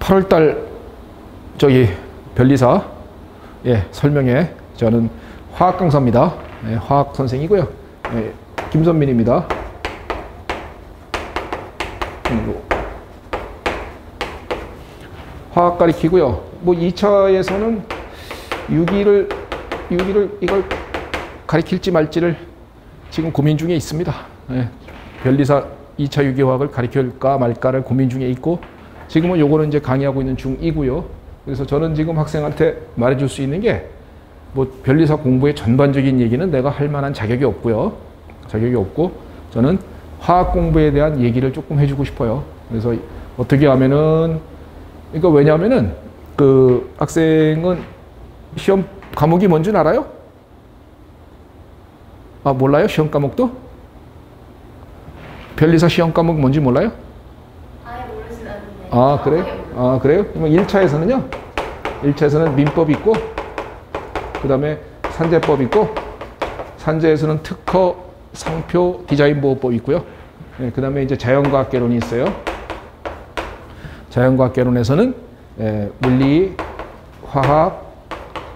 (8월달) 저기 변리사 설명회. 저는 화학 강사입니다. 화학 선생이고요. 김선민입니다. 화학 가리키고요. 뭐 2차에서는 유기를 이걸 가리킬지 말지를 지금 고민 중에 있습니다. 변리사 2차 유기화학을 가리킬까 말까를 고민 중에 있고, 지금은 요거는 이제 강의하고 있는 중이고요. 그래서 저는 지금 학생한테 말해줄 수 있는 게, 뭐 변리사 공부의 전반적인 얘기는 내가 할 만한 자격이 없고요. 자격이 없고, 저는 화학 공부에 대한 얘기를 조금 해주고 싶어요. 그래서 어떻게 하면은, 그러니까 왜냐하면은 그 학생은 시험 과목이 뭔지 알아요? 아, 몰라요? 시험 과목도? 변리사 시험 과목 뭔지 몰라요? 아예 모르진 않는데. 아, 그래요? 아, 그래요? 그러면 1차에서는요? 1차에서는 민법 있고, 그 다음에 산재법 있고, 산재에서는 특허, 상표, 디자인 보호법 있고요. 그 다음에 이제 자연과학개론이 있어요. 자연과학개론에서는 물리, 화학,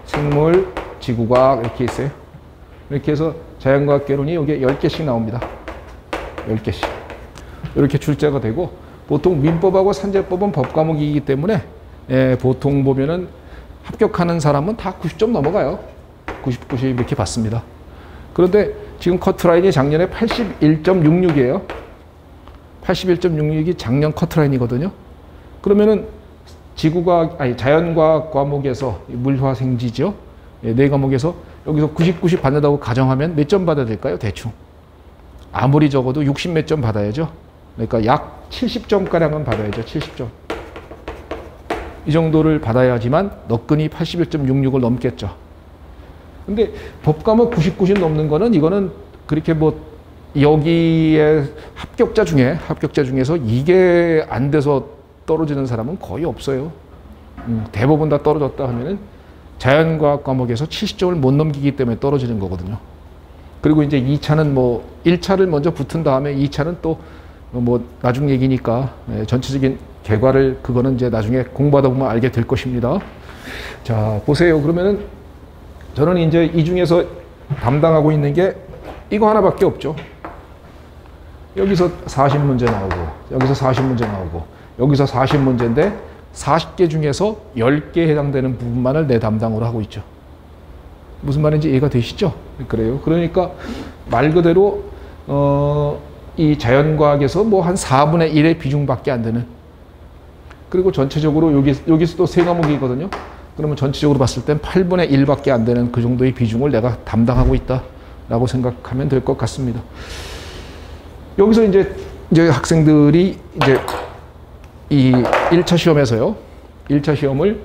생물, 지구과학 이렇게 있어요. 이렇게 해서 자연과학개론이 여기에 10개씩 나옵니다. 10개씩. 이렇게 출제가 되고, 보통 민법하고 산재법은 법과목이기 때문에 보통 보면은 합격하는 사람은 다 90점 넘어가요. 90, 90 이렇게 받습니다. 그런데 지금 커트라인이 작년에 81.66이에요. 81.66이 작년 커트라인이거든요. 그러면은 지구과학, 아니 자연과학 과목에서 물화생지죠. 네 과목에서 여기서 90, 90 받는다고 가정하면 몇 점 받아야 될까요? 대충. 아무리 적어도 60 몇 점 받아야죠. 그러니까 약 70점가량은 받아야죠. 70점. 이 정도를 받아야지만 너끈히 81.66을 넘겠죠. 근데 법과목 90, 90 넘는 거는, 이거는 그렇게 뭐 여기에 합격자 중에서 이게 안 돼서 떨어지는 사람은 거의 없어요. 대부분 다 떨어졌다 하면은 자연과학 과목에서 70점을 못 넘기기 때문에 떨어지는 거거든요. 그리고 이제 2차는 뭐 1차를 먼저 붙은 다음에 2차는 또 뭐 나중 얘기니까 전체적인 결과를 그거는 이제 나중에 공부하다 보면 알게 될 것입니다. 자, 보세요. 그러면은 저는 이제 이 중에서 담당하고 있는 게 이거 하나밖에 없죠. 여기서 40문제 나오고, 여기서 40문제 나오고, 여기서 40문제인데 40개 중에서 10개에 해당되는 부분만을 내 담당으로 하고 있죠. 무슨 말인지 이해가 되시죠? 그래요. 그러니까 말 그대로 이 자연과학에서 뭐 한 4분의 1의 비중밖에 안 되는, 그리고 전체적으로 여기서도 3과목이거든요. 그러면 전체적으로 봤을 땐 8분의 1밖에 안 되는 그 정도의 비중을 내가 담당하고 있다라고 생각하면 될 것 같습니다. 여기서 이제 학생들이 이제 이 1차 시험에서요. 1차 시험을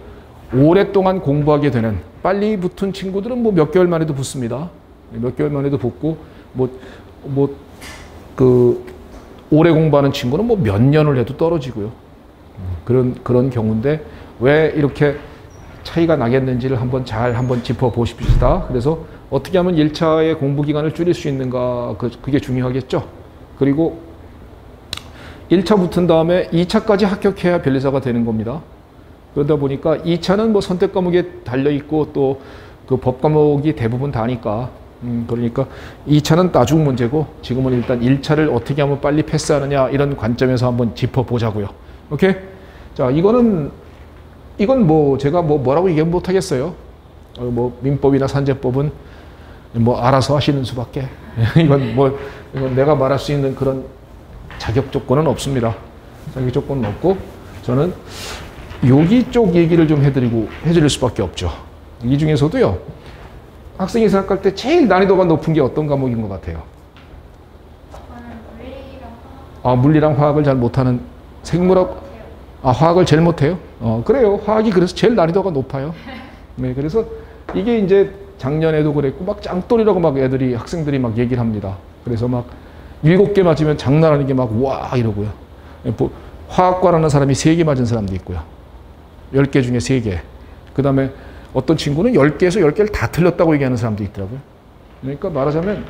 오랫동안 공부하게 되는, 빨리 붙은 친구들은 뭐 몇 개월 만에도 붙습니다. 몇 개월 만에도 붙고, 오래 공부하는 친구는 뭐 몇 년을 해도 떨어지고요. 그런 경우인데, 왜 이렇게 차이가 나겠는지를 한번 짚어보십시다. 그래서 어떻게 하면 1차의 공부 기간을 줄일 수 있는가, 그게 중요하겠죠. 그리고 1차 붙은 다음에 2차까지 합격해야 변리사가 되는 겁니다. 그러다 보니까 2차는 뭐 선택 과목에 달려있고 또 그 법 과목이 대부분 다니까, 그러니까 2차는 나중 문제고, 지금은 일단 1차를 어떻게 하면 빨리 패스하느냐, 이런 관점에서 한번 짚어보자고요. 오케이? 자, 이건 뭐 제가 뭐라고 얘기 못 하겠어요. 뭐 민법이나 산재법은 뭐 알아서 하시는 수밖에. 이건 내가 말할 수 있는 그런 자격 조건은 없습니다. 자격 조건은 없고, 저는 여기 쪽 얘기를 좀 해드릴 수밖에 없죠. 이 중에서도요, 학생이 생각할 때 제일 난이도가 높은 게 어떤 과목인 것 같아요? 물리랑 화학을 잘 못하는, 화학을 제일 못해요? 그래요. 화학이 그래서 제일 난이도가 높아요. 네, 그래서 이게 이제 작년에도 그랬고, 막 짱돌이라고 막 학생들이 막 얘기를 합니다. 그래서 막 7개 맞으면 장난 아니게 막 와 이러고요. 화학과라는 사람이 3개 맞은 사람도 있고요. 10개 중에 3개. 그 다음에 어떤 친구는 10개에서 10개를 다 틀렸다고 얘기하는 사람도 있더라고요. 그러니까 말하자면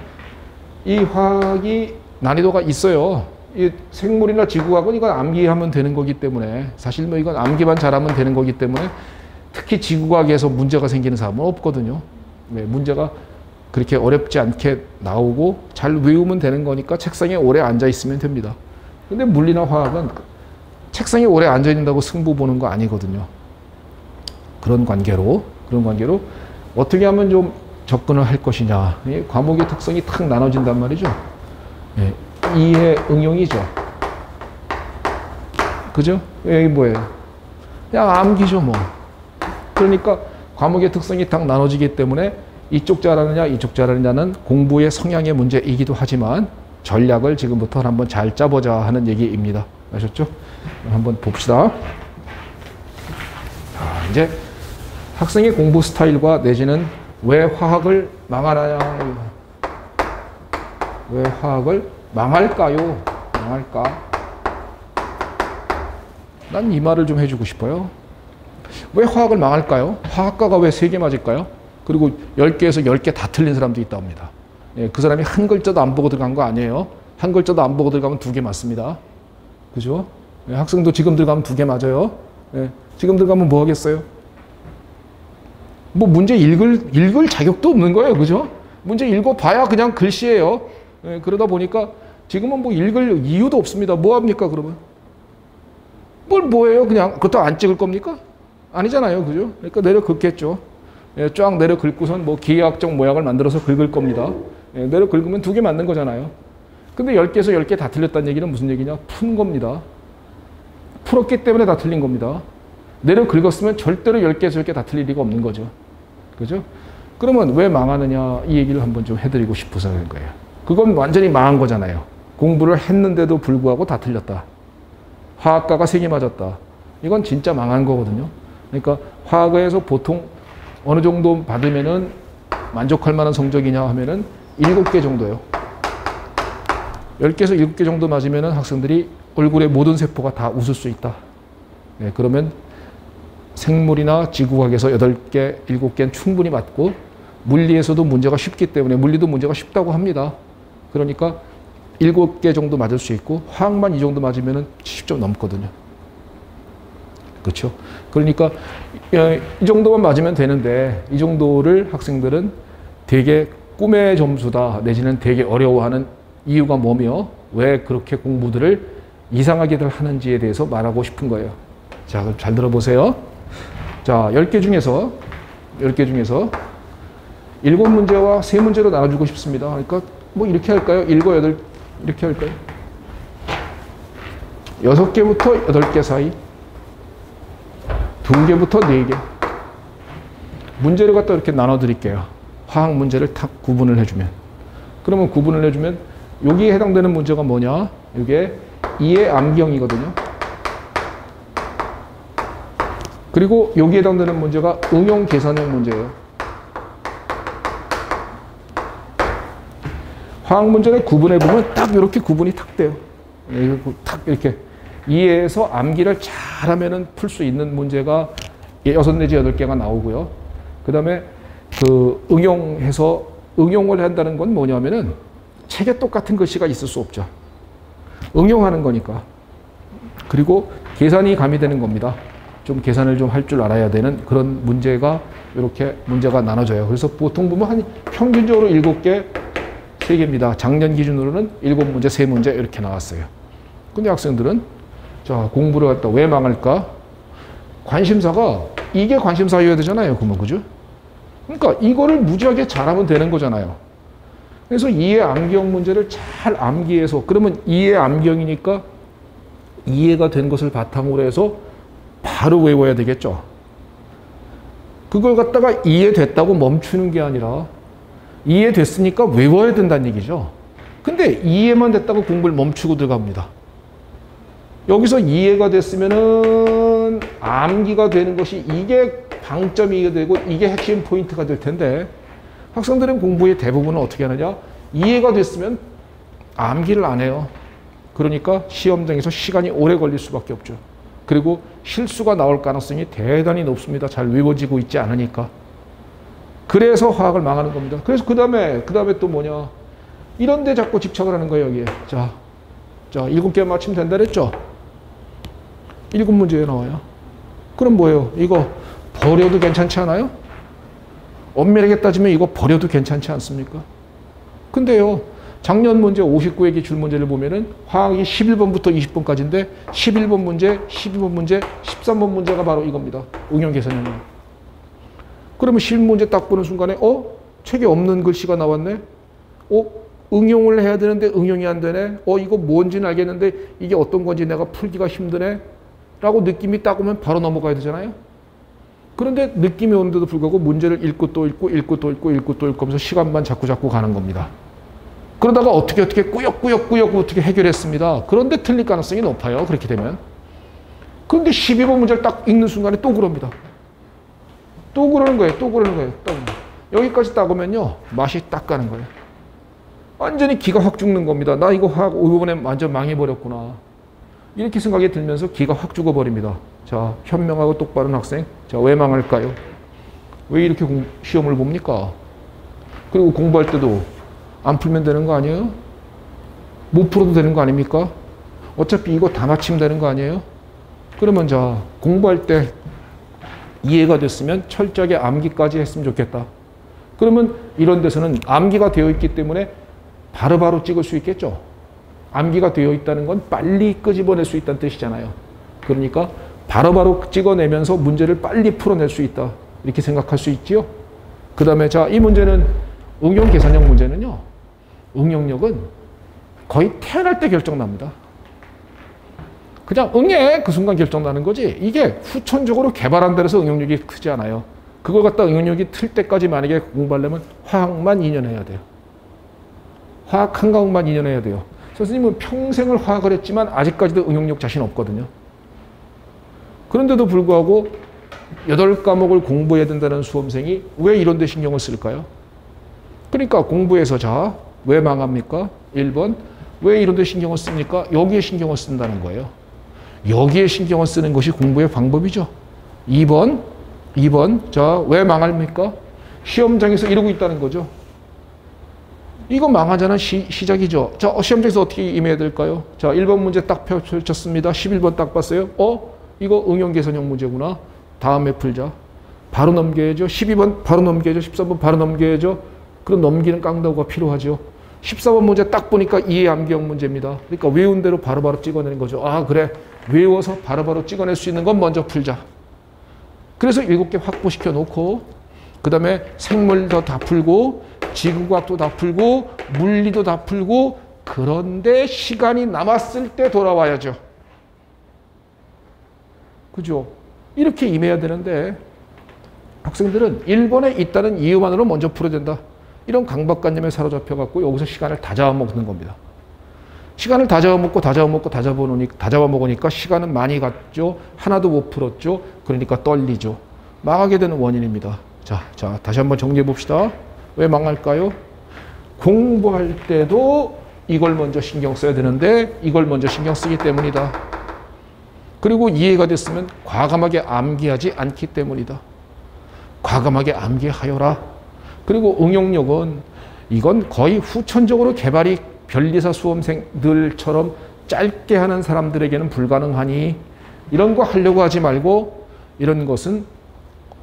이 화학이 난이도가 있어요. 이 생물이나 지구과학은 이건 암기하면 되는 거기 때문에 사실 뭐 이건 암기만 잘하면 되는 거기 때문에 특히 지구과학에서 문제가 생기는 사람은 없거든요. 네, 문제가 그렇게 어렵지 않게 나오고 잘 외우면 되는 거니까 책상에 오래 앉아 있으면 됩니다. 근데 물리나 화학은 책상에 오래 앉아 있는다고 승부 보는 거 아니거든요. 그런 관계로 어떻게 하면 좀 접근을 할 것이냐. 이 과목의 특성이 탁 나눠진단 말이죠. 네, 이해 응용이죠. 그죠? 이게 뭐예요? 그냥 암기죠 뭐. 그러니까 과목의 특성이 딱 나눠지기 때문에 이쪽 잘하느냐 이쪽 잘하느냐는 공부의 성향의 문제이기도 하지만 전략을 지금부터 한번 잘 짜보자 하는 얘기입니다. 아셨죠? 한번 봅시다. 자, 이제 학생의 공부 스타일과 내지는 왜 화학을 망하느냐, 왜 화학을 망할까요? 망할까? 난 이 말을 좀 해주고 싶어요. 왜 화학을 망할까요? 화학과가 왜 3개 맞을까요? 그리고 10개에서 10개 다 틀린 사람도 있다고 합니다. 예, 그 사람이 한 글자도 안 보고 들어간 거 아니에요. 한 글자도 안 보고 들어가면 2개 맞습니다. 그죠? 예, 학생도 지금 들어가면 2개 맞아요. 예, 지금 들어가면 뭐 하겠어요? 뭐 문제 읽을 자격도 없는 거예요. 그죠? 문제 읽어봐야 그냥 글씨예요. 예, 그러다 보니까 지금은 뭐 읽을 이유도 없습니다. 뭐 합니까 그러면? 뭐예요? 그냥 그것도 안 찍을 겁니까? 아니잖아요. 그죠? 그러니까 내려 긁겠죠. 예, 쫙 내려 긁고선 뭐 기하학적 모양을 만들어서 긁을 겁니다. 예, 내려 긁으면 2개 맞는 거잖아요. 근데 10개에서 10개 다 틀렸다는 얘기는 무슨 얘기냐? 푼 겁니다. 풀었기 때문에 다 틀린 겁니다. 내려 긁었으면 절대로 10개에서 10개 다 틀릴 리가 없는 거죠. 그죠? 그러면 왜 망하느냐 이 얘기를 한번 좀 해드리고 싶어서 그런 거예요. 그건 완전히 망한 거잖아요. 공부를 했는데도 불구하고 다 틀렸다. 화학과가 3개 맞았다. 이건 진짜 망한 거거든요. 그러니까 화학에서 보통 어느 정도 받으면은 만족할 만한 성적이냐 하면은 7개 정도요. 10개에서 7개 정도 맞으면은 학생들이 얼굴의 모든 세포가 다 웃을 수 있다. 네, 그러면 생물이나 지구과학에서 8개, 7개는 충분히 맞고 물리에서도 문제가 쉽기 때문에 물리도 문제가 쉽다고 합니다. 그러니까 7개 정도 맞을 수 있고 화학만 이 정도 맞으면 70점 넘거든요. 그렇죠? 그러니까 이 정도만 맞으면 되는데 이 정도를 학생들은 되게 꿈의 점수다 내지는 되게 어려워하는 이유가 뭐며 왜 그렇게 공부들을 이상하게들 하는지에 대해서 말하고 싶은 거예요. 자, 그럼 잘 들어보세요. 자, 10개 중에서 7문제와 3문제로 나눠주고 싶습니다. 그러니까 뭐 이렇게 할까요? 7, 8 이렇게 할까요? 6개부터 8개 사이 2개부터 4개 문제를 갖다 이렇게 나눠 드릴게요. 화학 문제를 탁 구분을 해주면 그러면 구분을 해주면 여기에 해당되는 문제가 뭐냐? 이게 이해 암기형이거든요. 그리고 여기에 해당되는 문제가 응용 계산형 문제예요. 화학 문제를 구분해 보면 딱 이렇게 구분이 탁 돼요. 탁 이렇게 이해해서 암기를 잘하면은 풀 수 있는 문제가 6 내지 8개가 나오고요. 그 다음에 그 응용을 한다는 건 뭐냐면은 책에 똑같은 글씨가 있을 수 없죠. 응용하는 거니까. 그리고 계산이 가미되는 겁니다. 좀 계산을 좀 할 줄 알아야 되는 그런 문제가 이렇게 문제가 나눠져요. 그래서 보통 보면 한 평균적으로 7개, 3개입니다. 작년 기준으로는 7문제, 3문제 이렇게 나왔어요. 근데 학생들은 자, 공부를 갖다 왜 망할까? 관심사가 이게 관심사여야 되잖아요. 그러면 그죠? 그러니까 이거를 무지하게 잘하면 되는 거잖아요. 그래서 이해 암기형 문제를 잘 암기해서 그러면 이해 암기형이니까 이해가 된 것을 바탕으로 해서 바로 외워야 되겠죠. 그걸 갖다가 이해됐다고 멈추는 게 아니라 이해됐으니까 외워야 된다는 얘기죠. 근데 이해만 됐다고 공부를 멈추고 들어갑니다. 여기서 이해가 됐으면은 암기가 되는 것이 이게 방점이 되고 이게 핵심 포인트가 될 텐데 학생들은 공부의 대부분은 어떻게 하느냐? 이해가 됐으면 암기를 안 해요. 그러니까 시험장에서 시간이 오래 걸릴 수밖에 없죠. 그리고 실수가 나올 가능성이 대단히 높습니다. 잘 외워지고 있지 않으니까. 그래서 화학을 망하는 겁니다. 그래서 그 다음에 또 뭐냐? 이런 데 자꾸 집착을 하는 거예요, 여기에. 자, 7개 맞추면 된다 그랬죠? 7문제에 나와요. 그럼 뭐예요? 이거 버려도 괜찮지 않아요? 엄밀하게 따지면 이거 버려도 괜찮지 않습니까? 근데요, 작년 문제 59의 줄 문제를 보면은 화학이 11번부터 20번까지인데 11번 문제, 12번 문제, 13번 문제가 바로 이겁니다. 응용 계산형이요. 그러면 11문제 딱 보는 순간에 책에 없는 글씨가 나왔네? 응용을 해야 되는데 응용이 안 되네? 이거 뭔지는 알겠는데 이게 어떤 건지 내가 풀기가 힘드네? 라고 느낌이 딱 오면 바로 넘어가야 되잖아요? 그런데 느낌이 오는데도 불구하고 문제를 읽고 또 읽고 읽고 또 읽고 읽고 또 읽고 하면서 시간만 자꾸 가는 겁니다. 그러다가 어떻게 꾸역꾸역 어떻게 해결했습니다. 그런데 틀릴 가능성이 높아요. 그렇게 되면. 그런데 12번 문제를 딱 읽는 순간에 또 그럽니다. 또 그러는 거예요. 여기까지 딱 오면요. 맛이 딱 가는 거예요. 완전히 기가 확 죽는 겁니다. 나 이거 화학 5번에 완전 망해버렸구나. 이렇게 생각이 들면서 기가 확 죽어버립니다. 자, 현명하고 똑바른 학생. 자, 왜 망할까요? 왜 이렇게 시험을 봅니까? 그리고 공부할 때도 안 풀면 되는 거 아니에요? 못 풀어도 되는 거 아닙니까? 어차피 이거 다 맞히면 되는 거 아니에요? 그러면 자, 공부할 때 이해가 됐으면 철저하게 암기까지 했으면 좋겠다. 그러면 이런 데서는 암기가 되어 있기 때문에 바로바로 찍을 수 있겠죠? 암기가 되어 있다는 건 빨리 끄집어낼 수 있다는 뜻이잖아요. 그러니까 바로바로 찍어내면서 문제를 빨리 풀어낼 수 있다. 이렇게 생각할 수 있지요? 그 다음에 자, 이 문제는 응용 계산형 문제는요. 응용력은 거의 태어날 때 결정납니다. 그냥 응애 그 순간 결정나는 거지 이게 후천적으로 개발한 데라서 응용력이 크지 않아요. 그걸 갖다 응용력이 틀 때까지 만약에 공부하려면 화학만 2년 해야 돼요. 화학 한 과목만 2년 해야 돼요. 선생님은 평생을 화학을 했지만 아직까지도 응용력 자신 없거든요. 그런데도 불구하고 8과목을 공부해야 된다는 수험생이 왜 이런 데 신경을 쓸까요? 그러니까 공부해서 자, 왜 망합니까? 1번, 왜 이런 데 신경을 씁니까? 여기에 신경을 쓴다는 거예요. 여기에 신경을 쓰는 것이 공부의 방법이죠. 2번, 자, 왜 망합니까? 시험장에서 이러고 있다는 거죠. 이거 망하자는 시작이죠. 자, 시험장에서 어떻게 임해야 될까요? 자, 1번 문제 딱 펼쳤습니다. 11번 딱 봤어요. 이거 응용 계산형 문제구나. 다음에 풀자. 바로 넘겨야죠. 12번 바로 넘겨야죠. 13번 바로 넘겨야죠. 그럼 넘기는 깡다구가 필요하죠. 14번 문제 딱 보니까 이해 암기형 문제입니다. 그러니까 외운 대로 바로바로 찍어내는 거죠. 아, 그래. 외워서 바로바로 찍어낼 수 있는 건 먼저 풀자. 그래서 7개 확보시켜 놓고 그 다음에 생물도 다 풀고 지구과학도 다 풀고 물리도 다 풀고 그런데 시간이 남았을 때 돌아와야죠. 그죠? 이렇게 임해야 되는데 학생들은 1번에 있다는 이유만으로 먼저 풀어야 된다. 이런 강박관념에 사로잡혀갖고 여기서 시간을 다 잡아먹는 겁니다. 시간을 다 잡아먹으니까 시간은 많이 갔죠. 하나도 못 풀었죠. 그러니까 떨리죠. 망하게 되는 원인입니다. 자, 다시 한번 정리해 봅시다. 왜 망할까요? 공부할 때도 이걸 먼저 신경 써야 되는데 이걸 먼저 신경 쓰기 때문이다. 그리고 이해가 됐으면 과감하게 암기하지 않기 때문이다. 과감하게 암기하여라. 그리고 응용력은 이건 거의 후천적으로 개발이 변리사 수험생들처럼 짧게 하는 사람들에게는 불가능하니 이런 거 하려고 하지 말고 이런 것은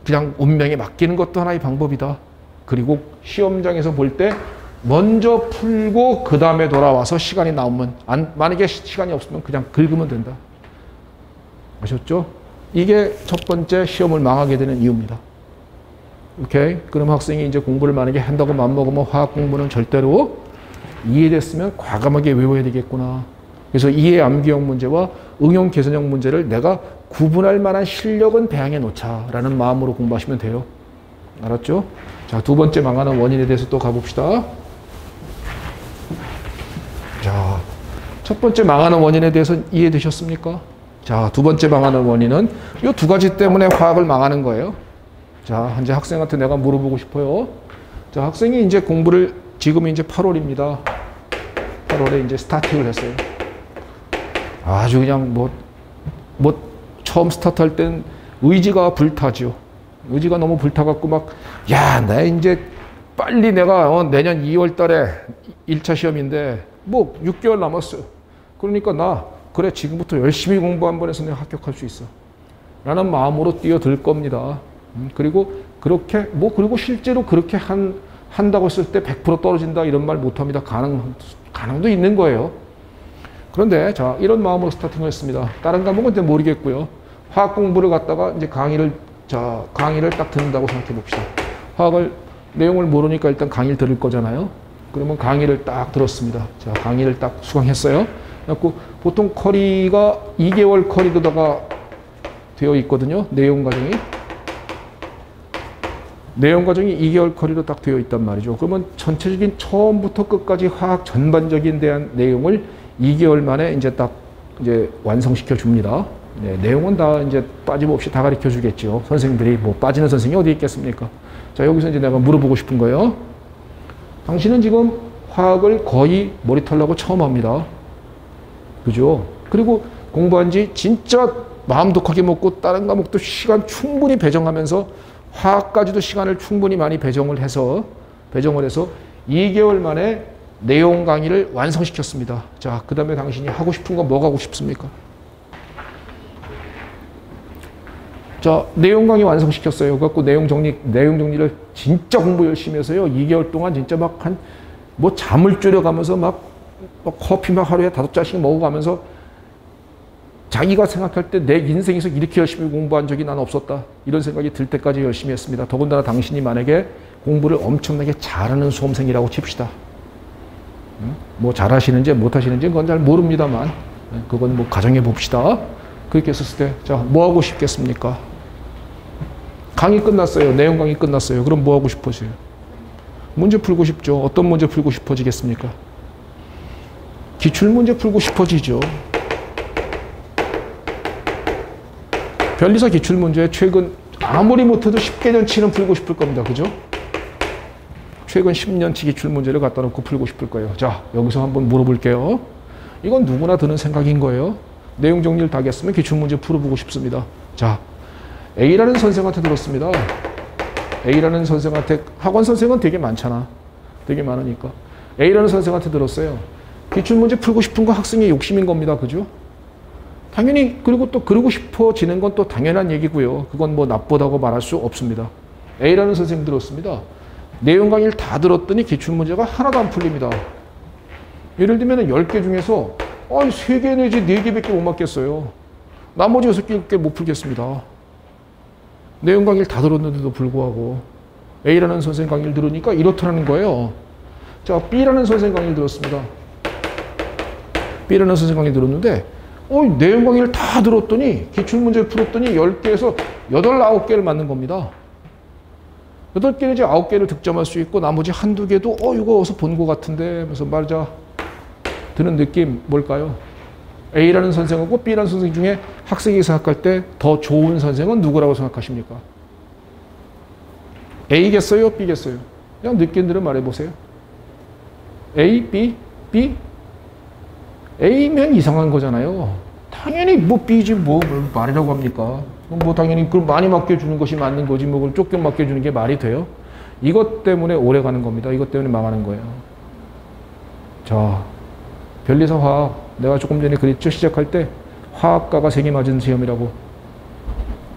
그냥 운명에 맡기는 것도 하나의 방법이다. 그리고 시험장에서 볼 때 먼저 풀고 그 다음에 돌아와서 시간이 나오면 만약에 시간이 없으면 그냥 긁으면 된다. 아셨죠? 이게 첫 번째 시험을 망하게 되는 이유입니다. 오케이? 그럼 학생이 이제 공부를 만약에 한다고 맘먹으면 화학 공부는 절대로 이해됐으면 과감하게 외워야 되겠구나. 그래서 이해 암기형 문제와 응용 계산형 문제를 내가 구분할 만한 실력은 배양해 놓자라는 마음으로 공부하시면 돼요. 알았죠? 자, 두 번째 망하는 원인에 대해서 또 가봅시다. 자, 첫 번째 망하는 원인에 대해서 이해되셨습니까? 자, 두 번째 망하는 원인은 이 두 가지 때문에 화학을 망하는 거예요. 자, 이제 학생한테 내가 물어보고 싶어요. 자, 학생이 이제 공부를 지금 이제 8월입니다. 8월에 이제 스타팅을 했어요. 아주 그냥 처음 스타트할 땐 의지가 불타죠. 의지가 너무 불타갖고 막, 야, 나 이제 빨리 내가 내년 2월 달에 1차 시험인데 뭐 6개월 남았어요. 그러니까 나 그래 지금부터 열심히 공부 한번 해서 내가 합격할 수 있어 라는 마음으로 뛰어들 겁니다. 그리고 그렇게 뭐 그리고 실제로 그렇게 한다고 했을 때 100% 떨어진다 이런 말 못합니다. 가능도 있는 거예요. 그런데 자 이런 마음으로 스타팅을 했습니다. 다른 과목은 이제 모르겠고요. 화학 공부를 갖다가 이제 강의를 딱 듣는다고 생각해 봅시다. 화학을 내용을 모르니까 일단 강의를 들을 거잖아요. 그러면 강의를 딱 들었습니다. 자 강의를 딱 수강했어요. 그래갖고 보통 커리가 2개월 커리로다가 되어 있거든요. 내용 과정이 2개월 커리로 딱 되어 있단 말이죠. 그러면 전체적인 처음부터 끝까지 화학 전반적인 대한 내용을 2개월 만에 이제 딱 이제 완성시켜 줍니다. 네, 내용은 다 이제 빠짐없이 다 가르쳐 주겠죠. 선생님들이 뭐 빠지는 선생님이 어디 있겠습니까? 자, 여기서 이제 내가 물어보고 싶은 거예요. 당신은 지금 화학을 거의 머리털 나고 처음 합니다. 그죠? 그리고 공부한 지 진짜 마음 독하게 먹고 다른 과목도 시간 충분히 배정하면서 화학까지도 시간을 충분히 많이 배정을 해서 2개월 만에 내용 강의를 완성시켰습니다. 자, 그 다음에 당신이 하고 싶은 거 뭐가 하고 싶습니까? 자, 내용 강의 완성시켰어요. 그래갖고 내용 정리를 진짜 공부 열심히 해서요. 2개월 동안 진짜 막 뭐 잠을 줄여가면서 막 커피 막 하루에 5잔씩 먹어가면서 자기가 생각할 때 내 인생에서 이렇게 열심히 공부한 적이 난 없었다. 이런 생각이 들 때까지 열심히 했습니다. 더군다나 당신이 만약에 공부를 엄청나게 잘하는 수험생이라고 칩시다. 뭐 잘하시는지 못하시는지 그건 잘 모릅니다만 그건 뭐 가정해 봅시다. 그렇게 했었을 때 자, 뭐 하고 싶겠습니까? 강의 끝났어요. 내용 강의 끝났어요. 그럼 뭐 하고 싶어져요? 문제 풀고 싶죠. 어떤 문제 풀고 싶어지겠습니까? 기출문제 풀고 싶어지죠. 변리사 기출문제 최근 아무리 못해도 10개년치는 풀고 싶을 겁니다. 그죠? 최근 10년치 기출문제를 갖다 놓고 풀고 싶을 거예요. 자, 여기서 한번 물어볼게요. 이건 누구나 드는 생각인 거예요. 내용 정리를 다 했으면 기출문제 풀어보고 싶습니다. 자, A라는 선생한테 들었습니다. A라는 선생한테, 학원 선생은 되게 많잖아. 되게 많으니까. A라는 선생한테 들었어요. 기출문제 풀고 싶은 거 학생의 욕심인 겁니다. 그죠? 당연히 그리고 또 그러고 싶어지는 건 또 당연한 얘기고요. 그건 뭐 나쁘다고 말할 수 없습니다. A라는 선생님 들었습니다. 내용 강의를 다 들었더니 기출문제가 하나도 안 풀립니다. 예를 들면 10개 중에서 3개 내지 4개밖에 못 맞겠어요. 나머지 6개 못 풀겠습니다. 내용 강의를 다 들었는데도 불구하고 A라는 선생님 강의를 들으니까 이렇다는 거예요. 자, B라는 선생님 강의를 들었습니다. B라는 선생님 강의를 들었는데 내용 강의를 다 들었더니 기출문제 풀었더니 10개에서 8, 9개를 맞는 겁니다. 8개 내지 9개를 득점할 수 있고 나머지 한두 개도 이거 어디서 본 것 같은데 하면서 말자 드는 느낌 뭘까요? A라는 선생하고 B라는 선생 중에 학생이 생각할 때 더 좋은 선생은 누구라고 생각하십니까? A겠어요? B겠어요? 그냥 느낀 대로 말해보세요. A, B, B? A면 이상한 거잖아요. 당연히 뭐 B지 뭐 말이라고 합니까? 뭐 당연히 그걸 많이 맡겨주는 것이 맞는 거지 뭐 그걸 조금 맡겨주는 게 말이 돼요? 이것 때문에 오래 가는 겁니다. 이것 때문에 망하는 거예요. 자, 변리사 화학 내가 조금 전에 그랬죠. 시작할 때 화학과가 3개 맞은 시험이라고.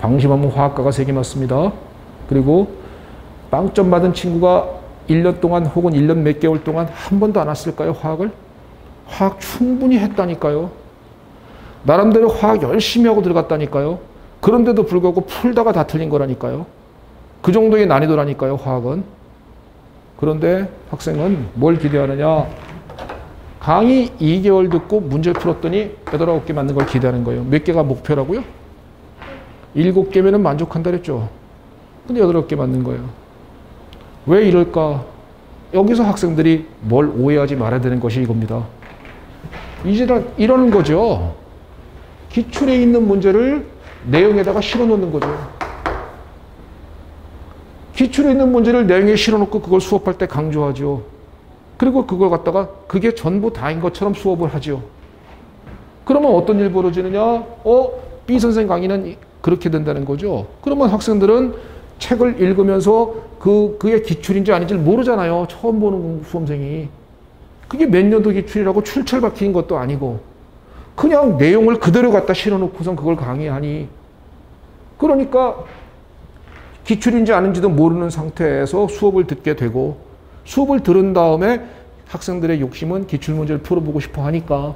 방심하면 화학과가 3개 맞습니다. 그리고 빵점 받은 친구가 1년 동안 혹은 1년 몇 개월 동안 한 번도 안 왔을까요? 화학을? 화학 충분히 했다니까요. 나름대로 화학 열심히 하고 들어갔다니까요. 그런데도 불구하고 풀다가 다 틀린 거라니까요. 그 정도의 난이도라니까요, 화학은. 그런데 학생은 뭘 기대하느냐. 강의 2개월 듣고 문제 풀었더니 8, 9개 맞는 걸 기대하는 거예요. 몇 개가 목표라고요? 7개면 만족한다 그랬죠. 근데 8, 9개 맞는 거예요. 왜 이럴까? 여기서 학생들이 뭘 오해하지 말아야 되는 것이 이겁니다. 이제 이러는 거죠. 기출에 있는 문제를 내용에다가 실어 놓는 거죠. 기출에 있는 문제를 내용에 실어 놓고 그걸 수업할 때 강조하죠. 그리고 그걸 갖다가 그게 전부 다인 것처럼 수업을 하죠. 그러면 어떤 일 벌어지느냐? B 선생 강의는 그렇게 된다는 거죠. 그러면 학생들은 책을 읽으면서 그게 기출인지 아닌지를 모르잖아요. 처음 보는 수험생이. 그게 몇 년도 기출이라고 출처를 박힌 것도 아니고 그냥 내용을 그대로 갖다 실어놓고선 그걸 강의하니 그러니까 기출인지 아닌지도 모르는 상태에서 수업을 듣게 되고 수업을 들은 다음에 학생들의 욕심은 기출문제를 풀어보고 싶어 하니까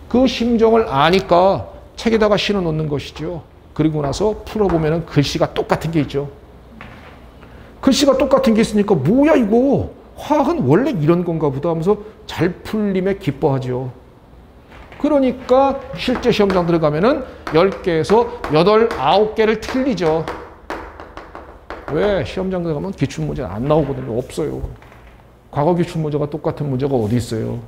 그 심정을 아니까 책에다가 실어놓는 것이죠. 그리고 나서 풀어보면 글씨가 똑같은 게 있죠. 글씨가 똑같은 게 있으니까 뭐야 이거 화학은 원래 이런 건가 보다 하면서 잘 풀림에 기뻐하죠. 그러니까 실제 시험장 들어가면은 10개에서 8, 9개를 틀리죠. 왜? 시험장 들어가면 기출문제는 안 나오거든요. 없어요. 과거 기출문제가 똑같은 문제가 어디 있어요.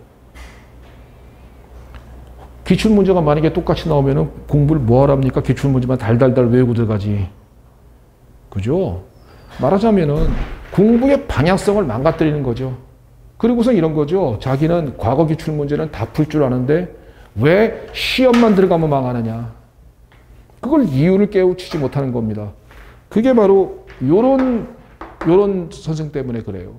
기출문제가 만약에 똑같이 나오면은 공부를 뭐하랍니까? 기출문제만 달달달 외우고 들어가지. 그죠? 말하자면은 공부의 방향성을 망가뜨리는 거죠. 그리고서 이런 거죠. 자기는 과거 기출문제는 다 풀 줄 아는데 왜 시험만 들어가면 망하느냐. 그걸 이유를 깨우치지 못하는 겁니다. 그게 바로 요런 선생 때문에 그래요.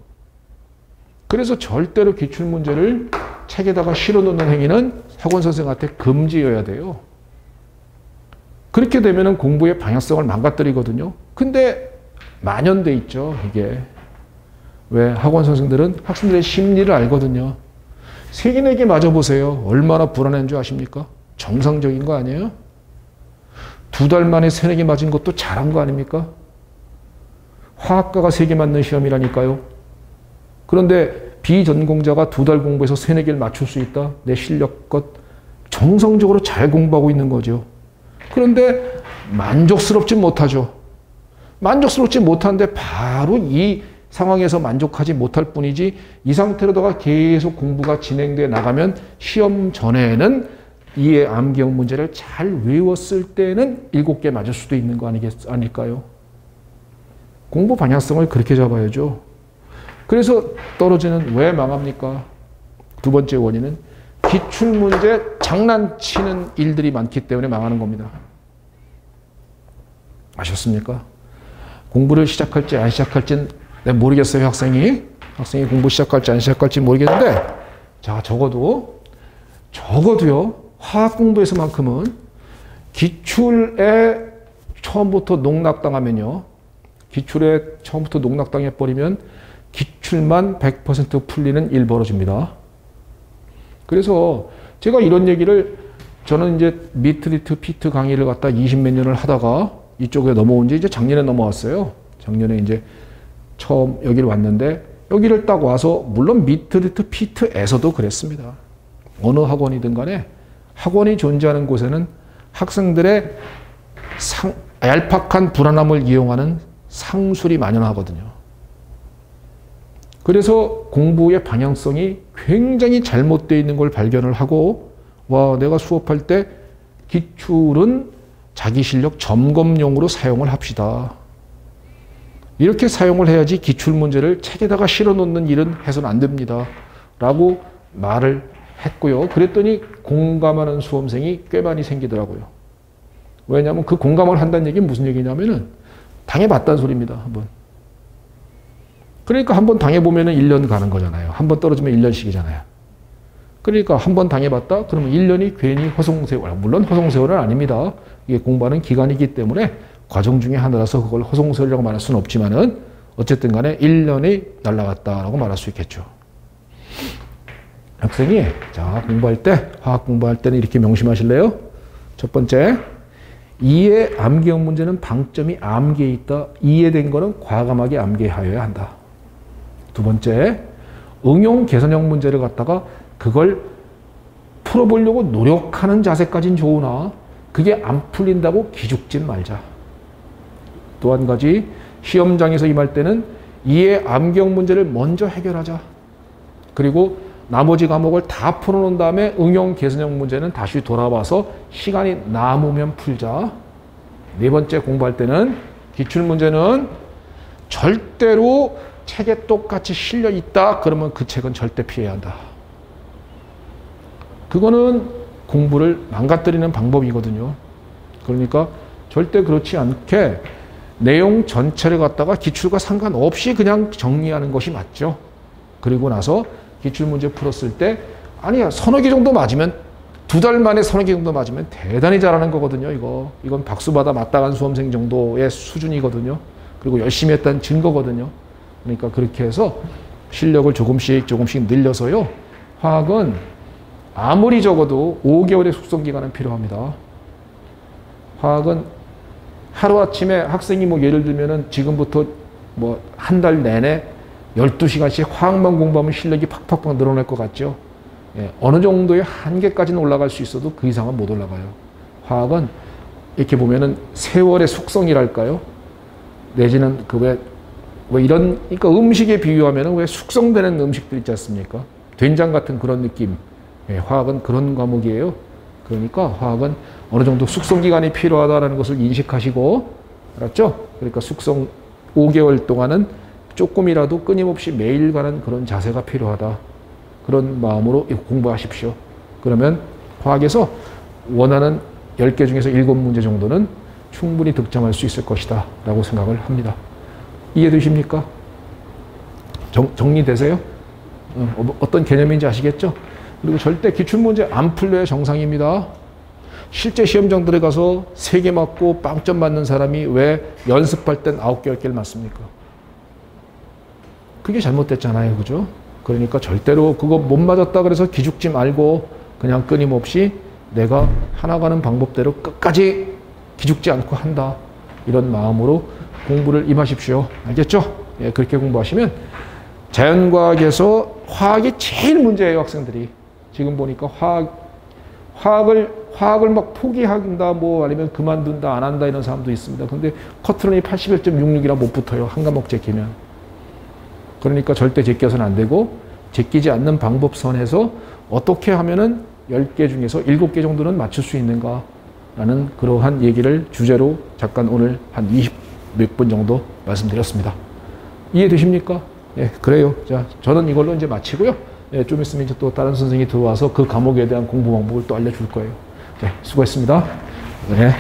그래서 절대로 기출문제를 책에다가 실어놓는 행위는 학원 선생한테 금지여야 돼요. 그렇게 되면 공부의 방향성을 망가뜨리거든요. 근데 만연돼 있죠, 이게. 왜? 학원 선생들은 학생들의 심리를 알거든요. 3개, 4개 맞아보세요. 얼마나 불안한 줄 아십니까? 정상적인 거 아니에요? 2달 만에 3, 4개 맞은 것도 잘한 거 아닙니까? 화학과가 3개 맞는 시험이라니까요. 그런데 비전공자가 2달 공부해서 3, 4개를 맞출 수 있다? 내 실력껏 정성적으로 잘 공부하고 있는 거죠. 그런데 만족스럽지 못하죠. 만족스럽지 못한데 바로 이 상황에서 만족하지 못할 뿐이지 이 상태로다가 계속 공부가 진행돼 나가면 시험 전에는 이해 암기형 문제를 잘 외웠을 때는 7개 맞을 수도 있는 거 아닐까요? 공부 방향성을 그렇게 잡아야죠. 그래서 떨어지는 왜 망합니까? 두 번째 원인은 기출문제 장난치는 일들이 많기 때문에 망하는 겁니다. 아셨습니까? 공부를 시작할지 안 시작할지는 내가 모르겠어요. 학생이 공부 시작할지 안 시작할지 모르겠는데 자 적어도요 화학 공부에서만큼은 기출에 처음부터 농락당하면요 기출에 처음부터 농락당해 버리면 기출만 100% 풀리는 일 벌어집니다. 그래서 제가 이런 얘기를 저는 이제 미트리트 피트 강의를 갖다 20몇 년을 하다가 이쪽에 넘어온 지 이제 작년에 넘어왔어요. 작년에 이제 처음 여기를 왔는데 여기를 딱 와서 물론 미트리트 피트에서도 그랬습니다. 어느 학원이든 간에 학원이 존재하는 곳에는 학생들의 얄팍한 불안함을 이용하는 상술이 만연하거든요. 그래서 공부의 방향성이 굉장히 잘못되어 있는 걸 발견을 하고 와 내가 수업할 때 기출은 자기 실력 점검용으로 사용을 합시다. 이렇게 사용을 해야지 기출문제를 책에다가 실어놓는 일은 해서는 안 됩니다. 라고 말을 했고요. 그랬더니 공감하는 수험생이 꽤 많이 생기더라고요. 왜냐하면 그 공감을 한다는 얘기는 무슨 얘기냐면은 당해봤다는 소리입니다. 한번. 그러니까 한번 당해보면 1년 가는 거잖아요. 한번 떨어지면 1년씩이잖아요. 그러니까 한번 당해봤다? 그러면 1년이 괜히 허송세월. 물론 허송세월은 아닙니다. 이게 공부하는 기간이기 때문에 과정 중에 하나라서 그걸 허송세월이라고 말할 수는 없지만은 어쨌든 간에 1년이 날아갔다라고 말할 수 있겠죠. 학생이 자 공부할 때 화학 공부할 때는 이렇게 명심하실래요? 첫 번째 이해 암기형 문제는 방점이 암기에 있다. 이해된 거는 과감하게 암기하여야 한다. 두 번째 응용 개선형 문제를 갖다가 그걸 풀어보려고 노력하는 자세까지는 좋으나 그게 안 풀린다고 기죽진 말자. 또 한 가지 시험장에서 임할 때는 이해 암기형 문제를 먼저 해결하자. 그리고 나머지 과목을 다 풀어놓은 다음에 응용 개선형 문제는 다시 돌아와서 시간이 남으면 풀자. 네 번째 공부할 때는 기출문제는 절대로 책에 똑같이 실려 있다. 그러면 그 책은 절대 피해야 한다. 그거는 공부를 망가뜨리는 방법이거든요. 그러니까 절대 그렇지 않게 내용 전체를 갖다가 기출과 상관없이 그냥 정리하는 것이 맞죠. 그리고 나서 기출문제 풀었을 때 아니야 서너 개 정도 맞으면 2달 만에 서너 개 정도 맞으면 대단히 잘하는 거거든요. 이건 박수받아 마땅한 수험생 정도의 수준이거든요. 그리고 열심히 했다는 증거거든요. 그러니까 그렇게 해서 실력을 조금씩 늘려서요. 화학은 아무리 적어도 5개월의 숙성기간은 필요합니다. 화학은 하루아침에 학생이 뭐 예를 들면은 지금부터 뭐 한 달 내내 12시간씩 화학만 공부하면 실력이 팍팍팍 늘어날 것 같죠. 예, 어느 정도의 한계까지는 올라갈 수 있어도 그 이상은 못 올라가요. 화학은 이렇게 보면은 세월의 숙성이랄까요? 내지는 왜 이런, 그러니까 음식에 비유하면은 왜 숙성되는 음식들 있지 않습니까? 된장 같은 그런 느낌. 예, 화학은 그런 과목이에요. 그러니까 화학은 어느 정도 숙성 기간이 필요하다는 것을 인식하시고, 알았죠? 그러니까 숙성 5개월 동안은 조금이라도 끊임없이 매일 가는 그런 자세가 필요하다. 그런 마음으로 공부하십시오. 그러면 화학에서 원하는 10개 중에서 7문제 정도는 충분히 득점할 수 있을 것이다 라고 생각을 합니다. 이해되십니까? 정리되세요? 어떤 개념인지 아시겠죠? 그리고 절대 기출문제 안 풀려야 정상입니다. 실제 시험장 들어가서 3개 맞고 빵점 맞는 사람이 왜 연습할 땐 9개, 10개를 맞습니까? 그게 잘못됐잖아요. 그죠? 그러니까 절대로 그거 못 맞았다 그래서 기죽지 말고 그냥 끊임없이 내가 하나가는 방법대로 끝까지 기죽지 않고 한다. 이런 마음으로 공부를 임하십시오. 알겠죠? 예, 그렇게 공부하시면 자연과학에서 화학이 제일 문제예요. 학생들이. 지금 보니까 화학을 막 포기한다, 뭐 아니면 그만둔다, 안 한다 이런 사람도 있습니다. 근데 커트론이 81.66이라 못 붙어요. 한 과목 제끼면. 그러니까 절대 제껴서는 안 되고 제끼지 않는 방법선에서 어떻게 하면은 10개 중에서 7개 정도는 맞출 수 있는가 라는 그러한 얘기를 주제로 잠깐 오늘 한 20 몇 분 정도 말씀드렸습니다. 이해되십니까? 예, 그래요. 자, 저는 이걸로 이제 마치고요. 예, 좀 있으면 이제 또 다른 선생님이 들어와서 그 과목에 대한 공부 방법을 또 알려줄 거예요. 네, 수고했습니다. 네.